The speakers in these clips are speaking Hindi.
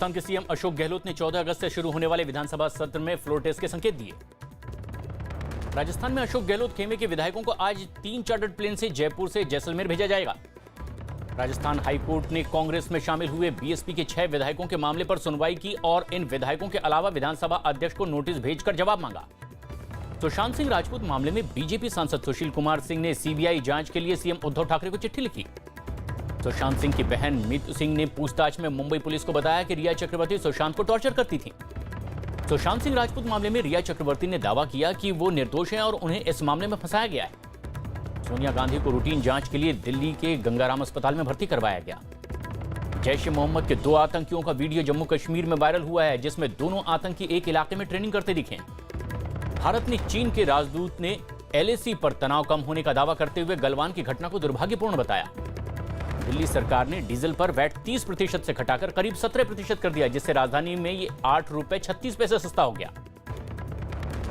राजस्थान के सीएम अशोक गहलोत ने 14 अगस्त से शुरू होने वाले विधानसभा सत्र में फ्लोर टेस्ट के संकेत दिए। राजस्थान में अशोक गहलोत खेमे के विधायकों को आज 3 चार्टर्ड प्लेन से जयपुर से जैसलमेर भेजा जाएगा। राजस्थान हाईकोर्ट ने कांग्रेस में शामिल हुए बीएसपी के 6 विधायकों के मामले पर सुनवाई की और इन विधायकों के अलावा विधानसभा अध्यक्ष को नोटिस भेजकर जवाब मांगा। सुशांत सिंह राजपूत मामले में बीजेपी सांसद सुशील कुमार सिंह ने सीबीआई जांच के लिए सीएम उद्धव ठाकरे को चिट्ठी लिखी। सुशांत सिंह की बहन मीतू सिंह ने पूछताछ में मुंबई पुलिस को बताया कि रिया चक्रवर्ती सुशांत को टॉर्चर करती थी। सुशांत सिंह राजपूत मामले में रिया चक्रवर्ती ने दावा किया कि वो निर्दोष हैं और उन्हें इस मामले में फंसाया गया है। सोनिया गांधी को रूटीन जांच के लिए दिल्ली के गंगाराम अस्पताल में भर्ती करवाया गया। जैश-ए-मोहम्मद के 2 आतंकियों का वीडियो जम्मू कश्मीर में वायरल हुआ है, जिसमें दोनों आतंकी एक इलाके में ट्रेनिंग करते दिखे। भारत ने चीन के राजदूत ने एलएसी पर तनाव कम होने का दावा करते हुए गलवान की घटना को दुर्भाग्यपूर्ण बताया। दिल्ली सरकार ने डीजल पर वैट 30% से घटाकर करीब 17% कर दिया, जिससे राजधानी में ये 8 रुपए 36 पैसे सस्ता हो गया।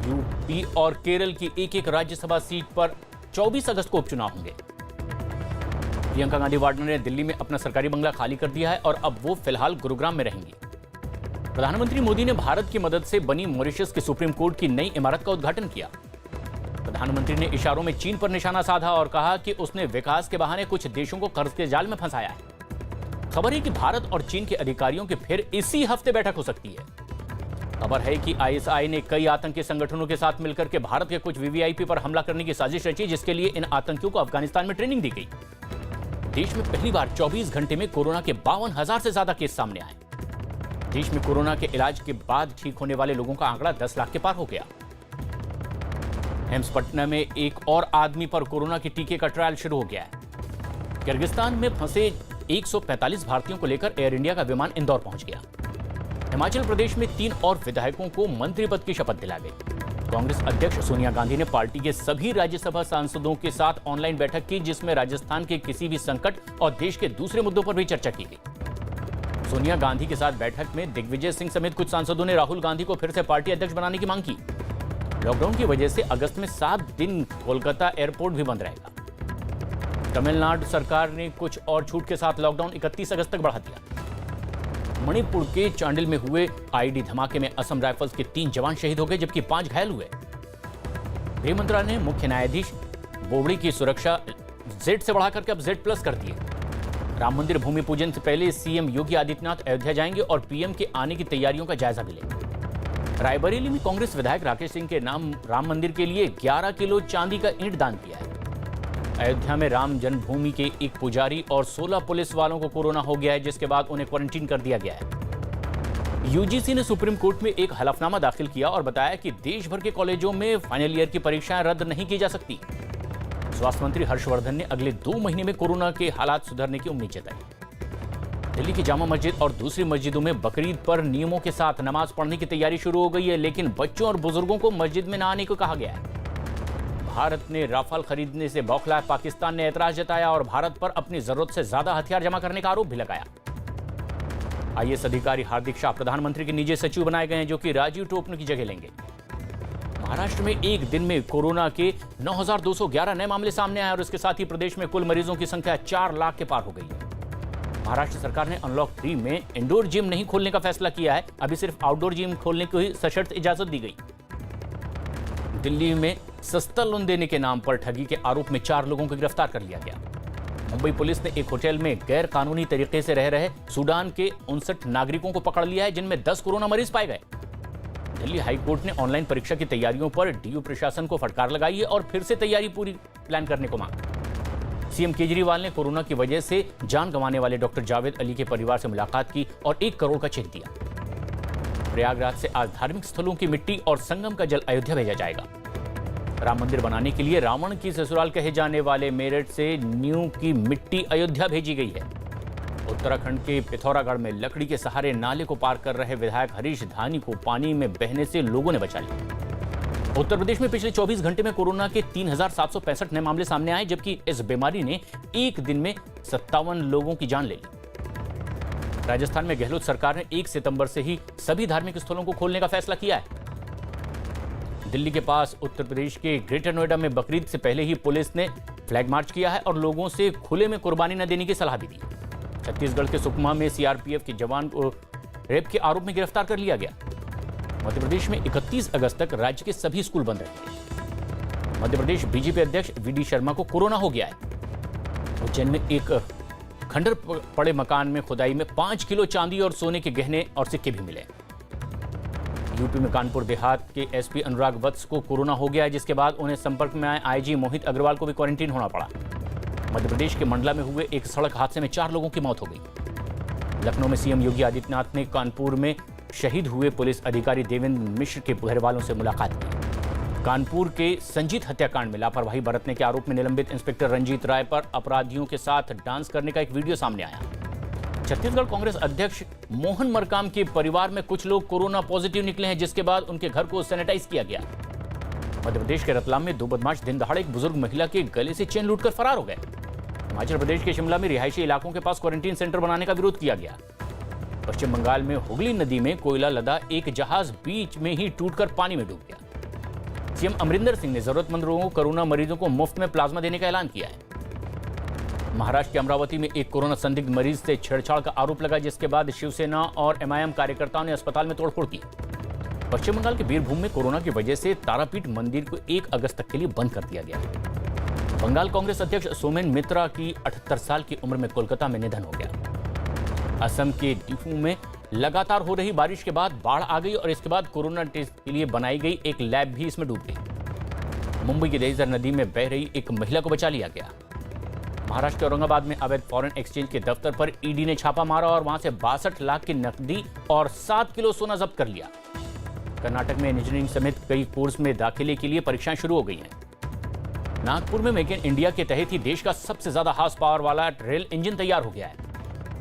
यूपी और केरल की एक राज्यसभा सीट पर 24 अगस्त को उपचुनाव होंगे। प्रियंका गांधी वाड्रा ने दिल्ली में अपना सरकारी बंगला खाली कर दिया है और अब वो फिलहाल गुरुग्राम में रहेंगी। प्रधानमंत्री मोदी ने भारत की मदद से बनी मॉरिशस की सुप्रीम कोर्ट की नई इमारत का उद्घाटन किया। प्रधानमंत्री ने इशारों में चीन पर निशाना साधा और कहा कि उसने विकास के बहाने कुछ देशों को कर्ज के जाल में फंसाया है। खबर है कि भारत और चीन के अधिकारियों की फिर इसी हफ्ते बैठक हो सकती है। खबर है कि आईएसआई ने कई आतंकी संगठनों के साथ मिलकर के भारत के कुछ वीवीआईपी पर हमला करने की साजिश रची, जिसके लिए इन आतंकियों को अफगानिस्तान में ट्रेनिंग दी गई। देश में पहली बार 24 घंटे में कोरोना के 52,000 से ज्यादा केस सामने आए। देश में कोरोना के इलाज के बाद ठीक होने वाले लोगों का आंकड़ा 10 लाख के पार हो गया। एम्स पटना में एक और आदमी पर कोरोना के टीके का ट्रायल शुरू हो गया है। किर्गिस्तान में फंसे 145 भारतीयों को लेकर एयर इंडिया का विमान इंदौर पहुंच गया। हिमाचल प्रदेश में 3 और विधायकों को मंत्री पद की शपथ दिला गई। कांग्रेस अध्यक्ष सोनिया गांधी ने पार्टी के सभी राज्यसभा सांसदों के साथ ऑनलाइन बैठक की, जिसमें राजस्थान के किसी भी संकट और देश के दूसरे मुद्दों पर भी चर्चा की गई। सोनिया गांधी के साथ बैठक में दिग्विजय सिंह समेत कुछ सांसदों ने राहुल गांधी को फिर से पार्टी अध्यक्ष बनाने की मांग की। लॉकडाउन की वजह से अगस्त में 7 दिन कोलकाता एयरपोर्ट भी बंद रहेगा। तमिलनाडु सरकार ने कुछ और छूट के साथ लॉकडाउन 31 अगस्त तक बढ़ा दिया। मणिपुर के चांडिल में हुए आईडी धमाके में असम राइफल्स के 3 जवान शहीद हो गए, जबकि 5 घायल हुए। गृह मंत्रालय ने मुख्य न्यायाधीश बोबड़े की सुरक्षा Z से बढ़ाकर के अब Z+ कर दी है। राम मंदिर भूमि पूजन से पहले सीएम योगी आदित्यनाथ अयोध्या जाएंगे और पीएम के आने की तैयारियों का जायजा भी लेंगे। रायबरेली में कांग्रेस विधायक राकेश सिंह के नाम राम मंदिर के लिए 11 किलो चांदी का ईंट दान किया है। अयोध्या में राम जन्मभूमि के एक पुजारी और 16 पुलिस वालों को कोरोना हो गया है, जिसके बाद उन्हें क्वारंटीन कर दिया गया है। यूजीसी ने सुप्रीम कोर्ट में एक हलफनामा दाखिल किया और बताया कि देश भर के कॉलेजों में फाइनल ईयर की परीक्षाएं रद्द नहीं की जा सकती। स्वास्थ्य मंत्री हर्षवर्धन ने अगले 2 महीने में कोरोना के हालात सुधरने की उम्मीद जताई। दिल्ली की जामा मस्जिद और दूसरी मस्जिदों में बकरीद पर नियमों के साथ नमाज पढ़ने की तैयारी शुरू हो गई है, लेकिन बच्चों और बुजुर्गों को मस्जिद में न आने को कहा गया है। भारत ने राफेल खरीदने से बौखलाए पाकिस्तान ने ऐतराज जताया और भारत पर अपनी जरूरत से ज्यादा हथियार जमा करने का आरोप भी लगाया। आईएएस अधिकारी हार्दिक शाह प्रधानमंत्री के निजी सचिव बनाए गए हैं, जो कि राजीव टोपनो की जगह लेंगे। महाराष्ट्र में एक दिन में कोरोना के 9,211 नए मामले सामने आए और इसके साथ ही प्रदेश में कुल मरीजों की संख्या 4 लाख के पार हो गई है। महाराष्ट्र सरकार ने अनलॉक 3 में इंडोर जिम नहीं खोलने का फैसला किया है। अभी सिर्फ आउटडोर जिम खोलने को ही सशर्त इजाजत दी गई। दिल्ली में सस्ता लोन देने के नाम पर ठगी के आरोप में 4 लोगों को गिरफ्तार कर लिया गया। मुंबई पुलिस ने एक होटल में गैर कानूनी तरीके से रह रहे सूडान के 59 नागरिकों को पकड़ लिया है, जिनमें 10 कोरोना मरीज पाए गए। दिल्ली हाईकोर्ट ने ऑनलाइन परीक्षा की तैयारियों पर डीयू प्रशासन को फटकार लगाई है और फिर से तैयारी पूरी प्लान करने को मांगा। सीएम केजरीवाल ने कोरोना की वजह से जान गंवाने वाले डॉक्टर जावेद अली के परिवार से मुलाकात की और 1 करोड़ का चेक दिया। प्रयागराज से आज धार्मिक स्थलों की मिट्टी और संगम का जल अयोध्या भेजा जाएगा। राम मंदिर बनाने के लिए रावण की ससुराल कहे जाने वाले मेरठ से नींव की मिट्टी अयोध्या भेजी गई है। उत्तराखंड के पिथौरागढ़ में लकड़ी के सहारे नाले को पार कर रहे विधायक हरीश धानी को पानी में बहने से लोगों ने बचा लिया। उत्तर प्रदेश में पिछले 24 घंटे में कोरोना के 3,765 नए मामले सामने आए, जबकि इस बीमारी ने एक दिन में 57 लोगों की जान ले ली। राजस्थान में गहलोत सरकार ने 1 सितंबर से ही सभी धार्मिक स्थलों को खोलने का फैसला किया है। दिल्ली के पास उत्तर प्रदेश के ग्रेटर नोएडा में बकरीद से पहले ही पुलिस ने फ्लैग मार्च किया है और लोगों से खुले में कुर्बानी न देने की सलाह भी दी। छत्तीसगढ़ के सुकमा में सीआरपीएफ के जवान को रेप के आरोप में गिरफ्तार कर लिया गया। मध्य प्रदेश में 31 अगस्त तक राज्य के सभी स्कूल बंद रहेंगे। मध्य प्रदेश बीजेपी अध्यक्ष वीडी शर्मा को कोरोना हो गया है। उज्जैन में एक खंडर पड़े मकान में खुदाई में 5 किलो चांदी और सोने के गहने और सिक्के भी मिले। यूपी में कानपुर देहात के एसपी अनुराग वत्स को कोरोना हो गया है, जिसके बाद उन्हें संपर्क में आए आईजी मोहित अग्रवाल को भी क्वारंटीन होना पड़ा। मध्य प्रदेश के मंडला में हुए एक सड़क हादसे में 4 लोगों की मौत हो गई। लखनऊ में सीएम योगी आदित्यनाथ ने कानपुर में शहीद हुए पुलिस अधिकारी देवेंद्र मिश्र के घर वालों से मुलाकात की। कानपुर के संजीत हत्याकांड में लापरवाही बरतने के आरोप में निलंबित इंस्पेक्टर रंजीत राय पर अपराधियों के साथ डांस करने का एक वीडियो सामने आया। छत्तीसगढ़ कांग्रेस अध्यक्ष मोहन मरकाम के परिवार में कुछ लोग कोरोना पॉजिटिव निकले हैं, जिसके बाद उनके घर को सैनिटाइज किया गया। मध्य प्रदेश के रतलाम में 2 बदमाश दिन दहाड़े एक बुजुर्ग महिला के गले से चेन लूटकर फरार हो गए। हिमाचल प्रदेश के शिमला में रिहायशी इलाकों के पास क्वारंटीन सेंटर बनाने का विरोध किया गया। पश्चिम बंगाल में हुगली नदी में कोयला लदा एक जहाज बीच में ही टूटकर पानी में डूब गया। सीएम अमरिंदर सिंह ने जरूरतमंद लोगों को कोरोना मरीजों को मुफ्त में प्लाज्मा देने का ऐलान किया है। महाराष्ट्र के अमरावती में एक कोरोना संदिग्ध मरीज से छेड़छाड़ का आरोप लगा, जिसके बाद शिवसेना और एमआईएम कार्यकर्ताओं ने अस्पताल में तोड़फोड़ की। पश्चिम बंगाल के बीरभूम में कोरोना की वजह से तारापीठ मंदिर को 1 अगस्त तक के लिए बंद कर दिया गया। बंगाल कांग्रेस अध्यक्ष सोमेन मित्रा की 78 साल की उम्र में कोलकाता में निधन हो गया। असम के डिफू में लगातार हो रही बारिश के बाद बाढ़ आ गई और इसके बाद कोरोना टेस्ट के लिए बनाई गई एक लैब भी इसमें डूब गई। मुंबई की दहिसर नदी में बह रही एक महिला को बचा लिया गया। महाराष्ट्र के औरंगाबाद में अवैध फॉरेन एक्सचेंज के दफ्तर पर ईडी ने छापा मारा और वहां से 62 लाख की नकदी और 7 किलो सोना जब्त कर लिया। कर्नाटक में इंजीनियरिंग समेत कई कोर्स में दाखिले के लिए परीक्षाएं शुरू हो गई हैं। नागपुर में मेक इन इंडिया के तहत ही देश का सबसे ज्यादा हार्स पावर वाला रेल इंजन तैयार हो गया है।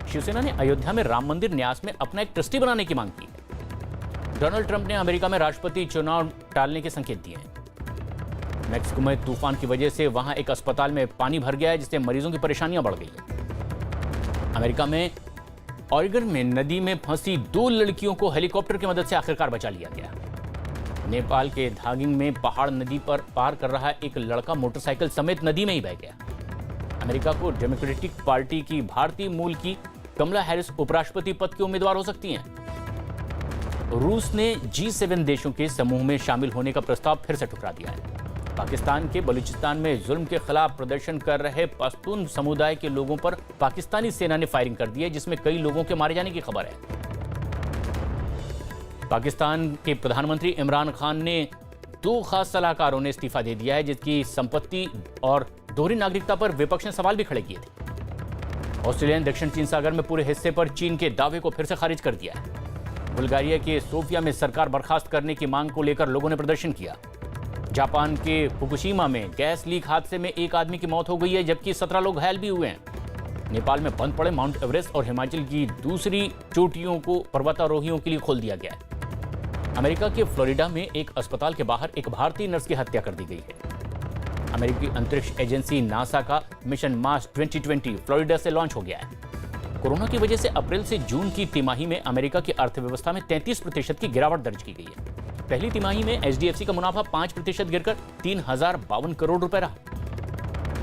शिवसेना ने अयोध्या में राम मंदिर न्यास में अपना एक ट्रस्टी बनाने की मांग की है। डोनाल्ड ट्रंप ने अमेरिका में राष्ट्रपति चुनाव टालने के संकेत दिए हैं। मैक्सिको में तूफान की वजह से वहां एक अस्पताल में पानी भर गया है, जिससे मरीजों की परेशानियां बढ़ गई हैं। अमेरिका में ऑरेगन में नदी में फंसी 2 लड़कियों को हेलीकॉप्टर की मदद से आखिरकार बचा लिया गया। नेपाल के धागिंग में पहाड़ नदी पर पार कर रहा एक लड़का मोटरसाइकिल समेत नदी में ही बह गया। अमेरिका को डेमोक्रेटिक पार्टी की भारतीय मूल की कमला हैरिस उपराष्ट्रपति पद की उम्मीदवार हो सकती हैं। रूस ने G7 देशों के समूह में शामिल होने का प्रस्ताव फिर से ठुकरा दिया है। पाकिस्तान के बलूचिस्तान में जुल्म के खिलाफ प्रदर्शन कर रहे पश्तून समुदाय के लोगों पर पाकिस्तानी सेना ने फायरिंग कर दी है, जिसमें कई लोगों के मारे जाने की खबर है। पाकिस्तान के प्रधानमंत्री इमरान खान ने 2 खास सलाहकारों ने इस्तीफा दे दिया है, जिसकी संपत्ति और दोहरी नागरिकता पर विपक्ष ने सवाल भी खड़े किए थे। ऑस्ट्रेलिया ने दक्षिण चीन सागर में पूरे हिस्से पर चीन के दावे को फिर से खारिज कर दिया है। बुल्गारिया के सोफिया में सरकार बर्खास्त करने की मांग को लेकर लोगों ने प्रदर्शन किया। जापान के फुकुशिमा में गैस लीक हादसे में 1 आदमी की मौत हो गई है, जबकि 17 लोग घायल भी हुए हैं। नेपाल में बंद पड़े माउंट एवरेस्ट और हिमाचल की दूसरी चोटियों को पर्वतारोहियों के लिए खोल दिया गया है। अमेरिका के फ्लोरिडा में एक अस्पताल के बाहर एक भारतीय नर्स की हत्या कर दी गई है। अमेरिकी अंतरिक्ष एजेंसी नासा का मिशन मार्स 2020 फ्लोरिडा से लॉन्च हो गया है। कोरोना की वजह से अप्रैल से जून की तिमाही में अमेरिका की अर्थव्यवस्था में 33% की गिरावट दर्ज की गई है। पहली तिमाही में HDFC का मुनाफा 5% गिरकर 3052 करोड़ रुपए रहा।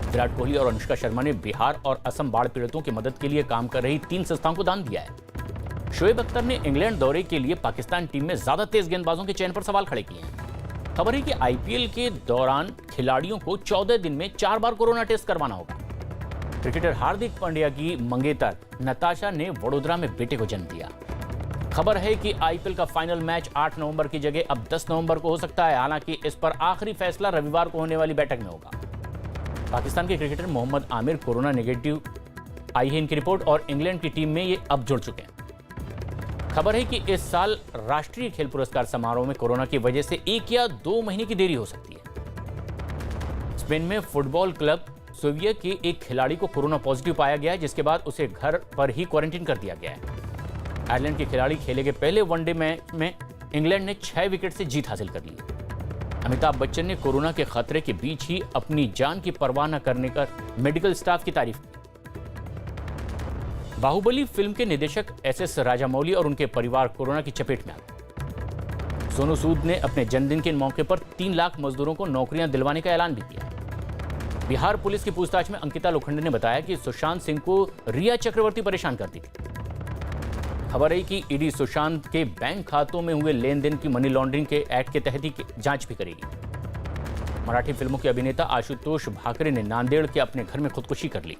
विराट कोहली और अनुष्का शर्मा ने बिहार और असम बाढ़ पीड़ितों की मदद के लिए काम कर रही 3 संस्थाओं को दान दिया है। शोएब अख्तर ने इंग्लैंड दौरे के लिए पाकिस्तान टीम में ज्यादा तेज गेंदबाजों के चयन पर सवाल खड़े किए हैं। खबर है कि IPL के दौरान खिलाड़ियों को 14 दिन में 4 बार कोरोना टेस्ट करवाना होगा। क्रिकेटर हार्दिक पांड्या की मंगेतर नताशा ने वडोदरा में बेटे को जन्म दिया। खबर है कि IPL का फाइनल मैच 8 नवंबर की जगह अब 10 नवंबर को हो सकता है। हालांकि इस पर आखिरी फैसला रविवार को होने वाली बैठक में होगा। पाकिस्तान के cricketer Mohammad Amir corona negative आई है इनकी रिपोर्ट और इंग्लैंड की टीम में ये अब जुड़ चुके हैं। खबर है कि इस साल राष्ट्रीय खेल पुरस्कार समारोह में कोरोना की वजह से 1 या 2 महीने की देरी हो सकती है। स्पेन में फुटबॉल क्लब सेविया के एक खिलाड़ी को कोरोना पॉजिटिव पाया गया है, जिसके बाद उसे घर पर ही क्वारंटीन कर दिया गया है। आयरलैंड के खिलाड़ी खेले गए पहले वनडे मैच में इंग्लैंड ने 6 विकेट से जीत हासिल कर ली। अमिताभ बच्चन ने कोरोना के खतरे के बीच ही अपनी जान की परवाह न करने का मेडिकल स्टाफ की तारीफ की। बाहुबली फिल्म के निदेशक SS राजामौली और उनके परिवार कोरोना की चपेट में आ गए। सोनू सूद ने अपने जन्मदिन के मौके पर 3 लाख मजदूरों को नौकरियां दिलवाने का ऐलान भी किया। बिहार पुलिस की पूछताछ में अंकिता लोखंडे ने बताया कि सुशांत सिंह को रिया चक्रवर्ती परेशान करती थी। खबर है कि ईडी सुशांत के बैंक खातों में हुए लेन देन की मनी लॉन्ड्रिंग के एक्ट के तहत ही जांच भी करेगी। मराठी फिल्मों के अभिनेता आशुतोष भाकरे ने नांदेड़ के अपने घर में खुदकुशी कर ली।